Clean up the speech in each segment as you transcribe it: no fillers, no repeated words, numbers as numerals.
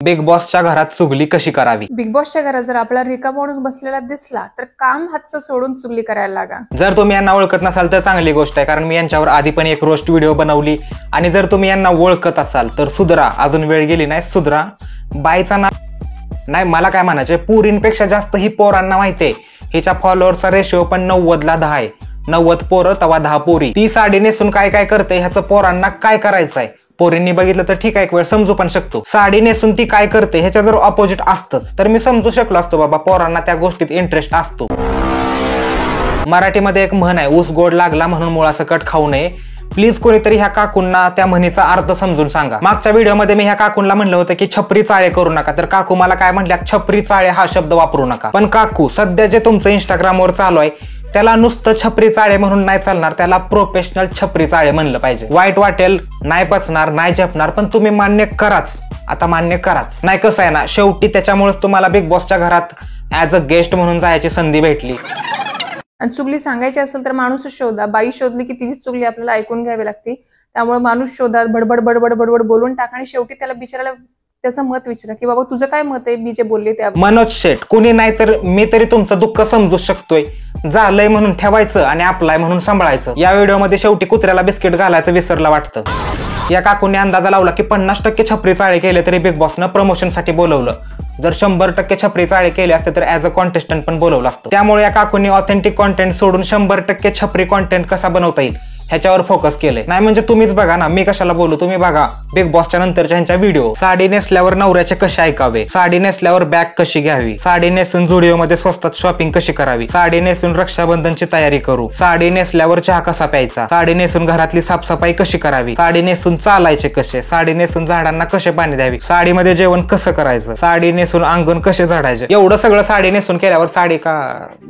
Big बॉसच्या घरात चुगली कशी करावी। बिग बॉसच्या घरात जर आपला रिका माणूस बसलेला दिसला तर काम हातचं सोडून चुगली करायला लागा। जर तुम्ही यांना ओळखत नसाल तर चांगली गोष्ट आहे, कारण मी यांच्यावर आधी पण एक रोस्ट व्हिडिओ बनवली। आणि जर तुम्ही यांना ओळखत असाल तर सुधरा, अजून वेळ गेली नाही, सुधरा। बायचा नाही, मला काय म्हणायचे, पोरींपेक्षा जास्त ही पोरांना माहितीये। हिच्या फॉलोअरचा रेशो पण 90ला 10 आहे। 90 पोरं तवा 10 पोरी। ती साडी नेसून काय काय करते ह्याचं पोरांना काय करायचंय। पोरींनी बघितलं तर ठीक आहे, एक वेळ समजू पण शकतो। साडी नेसून ती काय करते ह्याच्या जर ऑपोजिट असतंच तर मी समजू शकलो असतो, बाबा पोरांना त्या गोष्टीत इंटरेस्ट असतो। मराठीमध्ये एक म्हण आहे, ऊस गोड लागला म्हणून मुळासकट खाऊ नये। प्लीज कोणीतरी ह्या काकूंना त्या म्हणीचा अर्थ समजून सांगा। मागच्या व्हिडिओमध्ये मी ह्या काकूंना म्हणलं होतं की छपरी चाळे करू नका, तर काकू मला काय म्हणल्या, छपरी चाळे हा शब्द वापरू नका। पण काकू, सध्या जे तुमचं इंस्टाग्रामवर चालू आहे त्याला नुसतं छपरी चाळे म्हणून नाही चालणार, त्याला प्रोफेशनल छपरी चाळे म्हणलं पाहिजे। वाईट वाटेल, नाही पचणार, नाही झेपणार, पण तुम्ही मान्य कराच, आता मान्य कराच। नाही कसं आहे ना, शेवटी त्याच्यामुळेच तुम्हाला बिग बॉसच्या घरात ऍज अ गेस्ट म्हणून जायची संधी भेटली। आणि चुगली सांगायची असेल तर माणूसच शोधा। बाई शोधली की तिची चुगली आपल्याला ऐकून घ्यावी लागते, त्यामुळे माणूस शोधा, बडबड बडबड बडबड बोलून टाका आणि शेवटी त्याला बिचारायला त्याचं मत विचारा की बाबा तुझं काय मत आहे, मी जे बोलले त्या। मनोज शेठ, कुणी नाही तर मी तरी तुमचं दुःख समजू शकतोय। झालंय म्हणून ठेवायचं आणि आपलाय म्हणून सांभाळायचं। या व्हिडिओमध्ये शेवटी कुत्र्याला बिस्किट घालायचं विसरलं वाटतं। या काकूने अंदाजा लावला की 50% छपरी चाळे केले तरी बिग बॉसनं प्रमोशनसाठी बोलवलं। जर 100% छपरी चाळे केले असते तर ऍज अ कॉन्टेस्टंट पण बोलवलं असतं। त्यामुळे या काकूंनी ऑथेंटिक कॉन्टेंट सोडून 100% छपरी कॉन्टेंट कसा बनवता येईल ह्याच्यावर फोकस केले। नाही म्हणजे तुम्हीच बघा ना, मी कशाला बोलू, तुम्ही बघा बिग बॉसच्या नंतरच्या ह्यांच्या व्हिडिओ। साडी नेसल्यावर नवऱ्याचे कसे ऐकावे, साडी नेसल्यावर बॅग कशी घ्यावी, साडी नेसून जुडिओमध्ये स्वस्तात शॉपिंग कशी करावी, साडी नेसून रक्षाबंधनची तयारी करू, साडी नेसल्यावर चहा कसा प्यायचा, साडी नेसून घरातली साफसफाई कशी करावी, साडी नेसून चालायचे कसे, साडी नेसून झाडांना कसे पाणी द्यावी, साडीमध्ये जेवण कसं करायचं, साडी नेसून अंगण कसे झाडायचे। एवढं सगळं साडी नेसून केल्यावर साडी का,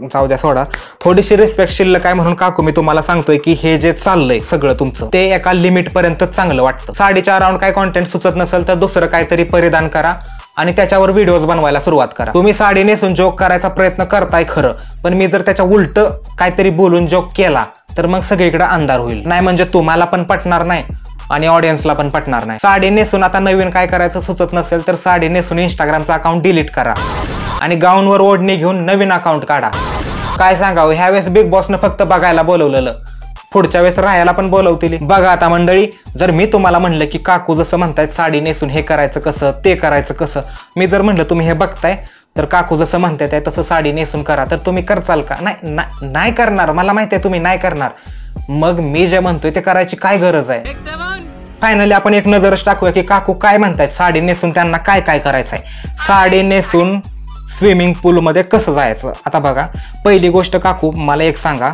जाऊ द्या सोडा, थोडीशी रिस्पेक्ट शिल्लक काय म्हणून काकू मी तुम्हाला सांगतोय की हे जे चाललंय सगळं तुमचं ते एका लिमिट पर्यंत चांगलं वाटतं। साडीच्या अराउंड काय कॉन्टेंट सुचत नसेल तर दुसरं काहीतरी परिधान करा आणि त्याच्यावर व्हिडिओज बनवायला सुरुवात करा। तुम्ही साडी नेसून जोक करायचा प्रयत्न करताय खरं, पण मी जर त्याच्या उलट काहीतरी बोलून जोक केला तर मग सगळीकडे अंधार होईल। नाही म्हणजे तुम्हाला पण पटणार नाही आणि ऑडियन्सला पण पटणार नाही। साडी नेसून आता नवीन काय करायचं सुचत नसेल तर साडी नेसून इंस्टाग्रामचं अकाउंट डिलीट करा आणि गाऊनवर ओढणी घेऊन नवीन अकाउंट काढा। काय सांगावं, ह्यावेळेस बिग बॉसनं फक्त बघायला बोलवलेलं, पुढच्या वेळेस राहायला पण बोलवतील। बघा आता मंडळी, जर मी तुम्हाला म्हणलं की काकू जसं म्हणतायत साडी नेसून हे करायचं कसं, ते करायचं कसं, मी जर म्हणलं तुम्ही हे बघताय तर काकू जसं म्हणताय तसं साडी नेसून करा, तर तुम्ही करचाल का? नाही करणार, मला माहिती आहे तुम्ही नाही करणार। मग मी जे म्हणतोय ते करायची काय गरज आहे। फायनली आपण एक नजरच टाकूया की काकू काय म्हणतायत, साडी नेसून त्यांना काय काय करायचंय। साडी नेसून स्विमिंग पूल मध्ये कसं जायचं। आता बघा, पहिली गोष्ट काकू मला एक सांगा,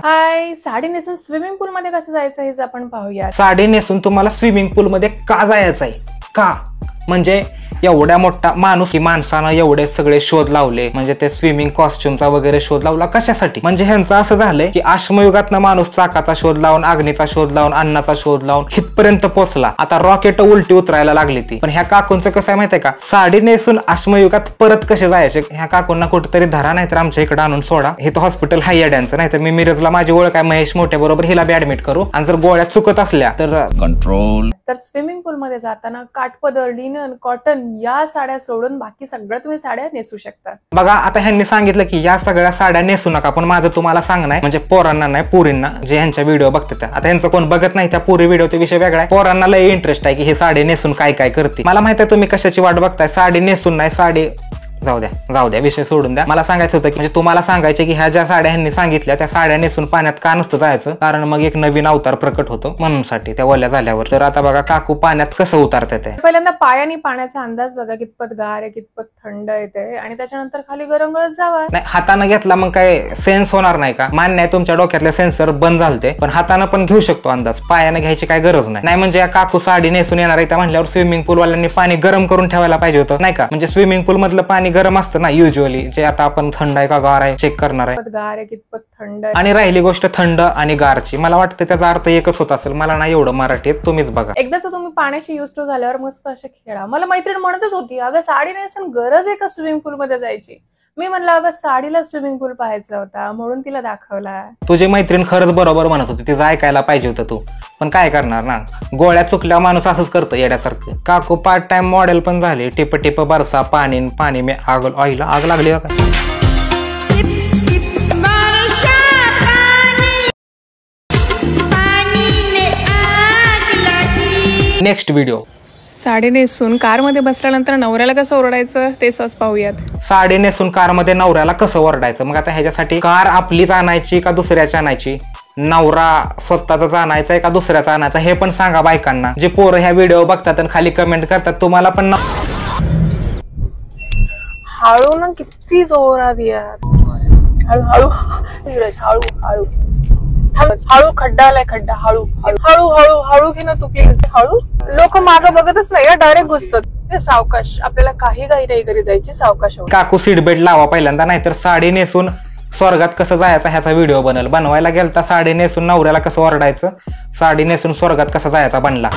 साडी नेसून स्विमिंग पूल मध्ये कसं जायचं हेच आपण पाहूया। साडी नेसून तुम्हाला स्विमिंग पूल मध्ये का जायचंय, का म्हणजे एवढ्या मोठा माणूस, की माणसानं एवढे सगळे शोध लावले, म्हणजे ते स्विमिंग कॉस्ट्युमचा वगैरे शोध लावला कशासाठी। म्हणजे ह्यांचं असं झालंय की अश्मयुगातनं माणूस चाकाचा शोध लावून, अग्नीचा शोध लावून, अन्नाचा शोध लावून हितपर्यंत पोहोचला, आता रॉकेट उलटी उतरायला लागली ती। पण ह्या काकूंचं कसं आहे माहितीये का, साडी नेसून अश्मयुगात परत कसे जायचे। ह्या काकूंना कुठेतरी धरा, नाहीतर आमच्या इकडे आणून सोडा। हे तर हॉस्पिटल हाय येड्यांचं, नाहीतर मी मिरजला माझी ओळख आहे महेश मोठे बरोबर, हिला बी ऍडमिट करू आणि जर गोळ्या चुकत असल्या तर कंट्रोल। तर स्विमिंग पूल मध्ये जाताना काठपदर, लिनन, कॉटन या साड्या सोडून बाकी सगळं तुम्ही साड्या नेसू शकता। बघा आता ह्यांनी सांगितलं की या सगळ्या साड्या नेसू नका, पण माझं तुम्हाला सांगणं आहे, म्हणजे पोरांना नाही पुरींना, जे ह्यांच्या व्हिडिओ बघतात, आता ह्यांचं कोण बघत नाही त्या पुरी व्हिडिओ, ते विषय वेगळा आहे। पोरांना लय इंटरेस्ट आहे की हे साडी नेसून काय काय करते। मला माहिती आहे तुम्ही कशाची वाट बघताय, साडी नेसून नाही, साडी जाऊ द्या, विषय सोडून द्या। मला सांगायचं होतं की म्हणजे तुम्हाला सांगायचे की ह्या ज्या साड्या ह्यांनी सांगितल्या त्या साड्या नेसून पाण्यात का नसतं जायचं, कारण मग एक नवीन अवतार प्रकट होतो म्हणून साठी त्या ओल्या झाल्यावर। तर आता बघा काकू पाण्यात कसं उतरते ते। पहिल्यांदा पायाने पाण्याचा अंदाज बघा, कितपत गार आहे, कितपत थंड येते, आणि त्याच्यानंतर खाली गरम गळत जावा। नाही, हाताने घेतला मग काय सेन्स होणार नाही का? मान्य आहे तुमच्या डोक्यातले सेन्सर बंद झालते, पण हाताने पण घेऊ शकतो अंदाज, पायाने घ्यायची काय गरज नाही। नाही म्हणजे या काकू साडी नेसून येणार आहे त्या म्हणल्यावर स्विमिंग पूल वाल्यांनी पाणी गरम करून ठेवायला पाहिजे होतं, नाही का? म्हणजे स्विमिंग पूल मधलं पाणी गरम असतं ना युजली, जे आता आपण थंड आहे का गार आहे चेक करणार आहे, गार आहे कितपत थंड। आणि राहिली गोष्ट थंड आणि गारची, मला वाटतं त्याचा अर्थ एकच होत असेल, मला नाही एवढं मराठीत, तुम्हीच बघा। एकदाच तुम्ही पाण्याशी युज टू झाल्यावर मस्त असे खेळा। मला मैत्रीण म्हणतच होती, अगं साडी नेसून गरज आहे का स्विमिंग पूल मध्ये जायची, मी म्हणलं अगं साडीला स्विमिंग पूल पाहायचा होता म्हणून तिला दाखवला. तुझी मैत्रीण खरंच बरोबर म्हणत होती, तिचं ऐकायला पाहिजे होतं तू, पण काय करणार ना, गोळ्या चुकल्यावर माणूस असंच करतं येड्यासारखं. काकू पार्ट टाइम मॉडेल पण झाली. टिप टिप बरसा पाणी पाणी में आग, आईला आग लागली का. Next video. साडी नेसून कारमध्ये बसल्यानंतर नवऱ्याला कसं ओरडायचं ते सहज पाहूयात. साडी नेसून कारमध्ये नवऱ्याला कसं ओरडायचं. मग आता ह्याच्यासाठी कार आपलीच आणायची का दुसऱ्याची आणायची, नवरा स्वतःचाच आणायचा का दुसऱ्याचा आणायचा, हे पण सांगा बायकांना. जे पोरं ह्या व्हिडिओ बघतात आणि खाली कमेंट करतात, तुम्हाला पण हळू ना, किती जोरात यार. हळू हळू हळू हळू हळू, खड्डा आलाय खड्डा, हळू हळू हळू हळू घे ना तू प्लीज. हळू, लोक मागं बघतच नाही, डायरेक्ट घुसतात. सावकाश, आपल्याला काही घाई नाही घरी जायची, सावकाश. काकू सीट बेल्ट लावा पहिल्यांदा, नाहीतर साडी नेसून स्वर्गात कसं जायचं ह्याचा व्हिडिओ बनल. बनवायला गेलता साडी नेसून नवऱ्याला कसं ओरडायचं, साडी नेसून स्वर्गात कसं जायचा बनला.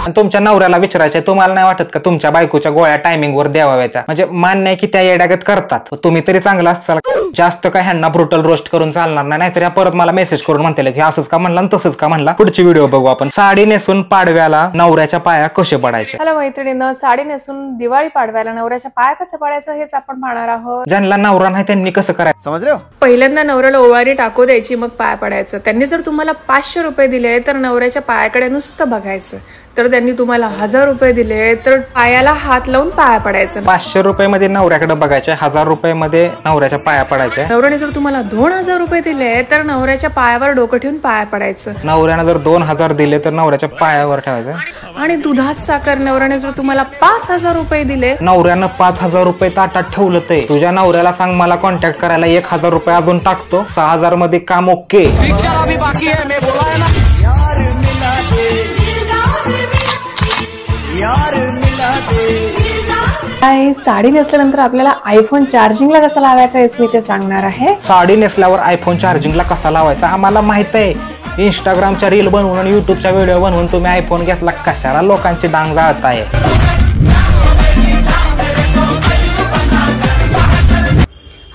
आणि तुमच्या नवऱ्याला विचारायचंय, तुम्हाला नाही वाटत का तुमच्या बायकोच्या गोळ्या टायमिंग वर द्याव्या त्या. म्हणजे मान्य आहे की त्या येड्यागत करतात, तुम्ही तरी चांगला असाल. जास्त काय ह्यांना ब्रुटल रोस्ट करून चालणार नाही, नाहीतर परत मला मेसेज करून म्हणते की असंच का म्हणला तसंच का म्हणला. पुढची व्हिडिओ बघू आपण. साडी नेसून पाडव्याला नवऱ्याच्या पाया कसे पडायचे. मला मैत्रिणीनं साडी नेसून दिवाळी पाडव्याला नवऱ्याच्या पाया कसं पडायचं हेच आपण पाहणार आहोत. ज्यांना नवरा नाही त्यांनी कसं करायचं समज रहे हो. पहिल्यांदा नवऱ्याला ओवाळी टाकू द्यायची, मग पाय पडायचं. त्यांनी जर तुम्हाला 500 रुपये दिले तर नवऱ्याच्या पायाकडे नुसतं बघायचं. तर त्यांनी तुम्हाला 1000 रुपये दिले तर पायाला हात लावून पाया पडायचं. 500 रुपये मध्ये नवऱ्याकडे बघायचे, 1000 रुपये मध्ये नवऱ्याच्या पाया पडायचे. नवऱ्याने जर तुम्हाला 2000 रुपये दिले तर नवऱ्याच्या पायावर डोकं ठेवून पाया पडायचं. नवऱ्यानं जर 2000 दिले तर नवऱ्याच्या पायावर ठेवायचं. आणि दुधात साखर नवऱ्याने जर तुम्हाला 5000 रुपये दिले, नवऱ्यानं 5000 रुपये ताटात ठेवलं ते तुझ्या नवऱ्याला सांग मला कॉन्टॅक्ट करायला 1000 रुपये अजून टाकतो, 6000 मध्ये काम ओके. साडी नेसल्यानंतर आपल्याला आयफोन चार्जिंगला कसा लावायचा हेच मी ते सांगणार आहे. साडी नेसल्यावर आयफोन चार्जिंगला कसा लावायचा आम्हाला माहित आहे. इंस्टाग्रामच्या रील बनवून आणि युट्यूबच्या व्हिडिओ बनवून तुम्ही आयफोन घेतला, कशाला लोकांची डांग जाळताय.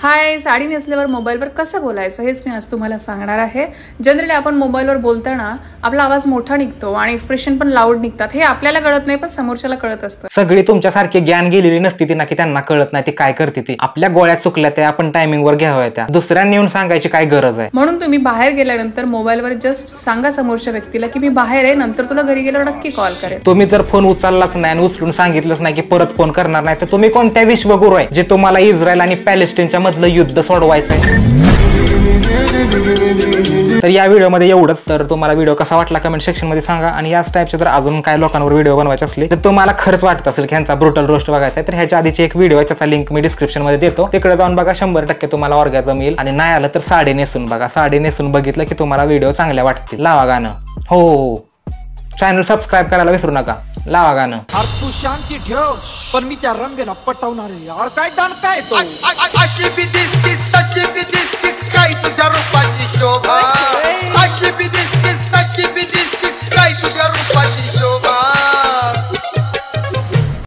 हाय, साडी नेसल्यावर मोबाईलवर कसं बोलायचं हेच मी आज तुम्हाला सांगणार आहे. जनरली आपण मोबाईलवर बोलताना आपला आवाज मोठा निघतो आणि एक्सप्रेशन पण लाऊड निघतात. हे आपल्याला कळत नाही पण समोरच्याला कळत असतं. सगळी तुमच्यासारखी ज्ञान गेलेली नसती ती ना की त्यांना कळत नाही ती काय करते ती. आपल्या गोळ्या चुकल्या त्या आपण टायमिंग वर घ्याव्या त्या, दुसऱ्यांनी येऊन सांगायची काय गरज आहे. म्हणून तुम्ही बाहेर गेल्यानंतर मोबाईलवर जस्ट सांगा समोरच्या व्यक्तीला की मी बाहेर आहे, नंतर तुला घरी गेल्यावर नक्की कॉल करेन. तुम्ही जर फोन उचललाच नाही आणि उचलून सांगितलंच नाही की परत फोन करणार नाही, तर तुम्ही कोणत्या विश्वगुरू आहे जे तुम्हाला इस्रायल आणि पॅलेस्टाईनच्या मधलं युद्ध सोडवायचंय. तर या व्हिडिओमध्ये एवढंच. तर तुम्हाला व्हिडिओ कसा वाटला कमेंट सेक्शन मध्ये सांगा. आणि याच टाईपचे जर अजून काय लोकांवर व्हिडिओ बनवायचे असले तर तुम्हाला खरंच वाटत असेल की ह्यांचा ब्रुटल रोस्ट बघायचा आहे, तर ह्याच्या आधीची एक व्हिडिओ आहे, त्याचा लिंक मी डिस्क्रिप्शन मध्ये देतो. तिकडे जाऊन बघा, 100% तुम्हाला ऑर्गॅझम येईल. आणि नाही आलं तर साडी नेसून बघा. साडी नेसून बघितलं की तुम्हाला व्हिडिओ चांगल्या वाटतील. लावा गाणं. हो, चॅनल सबस्क्राईब करायला विसरू नका. लावा गाणं. तू शांती ठेव पण मी त्या रंगेला पटवणार आहे यार. काय दान काय तो अशी बी दिसतीस तशी बी दिसतीस, काय तुझ्या रूपाची शोभा.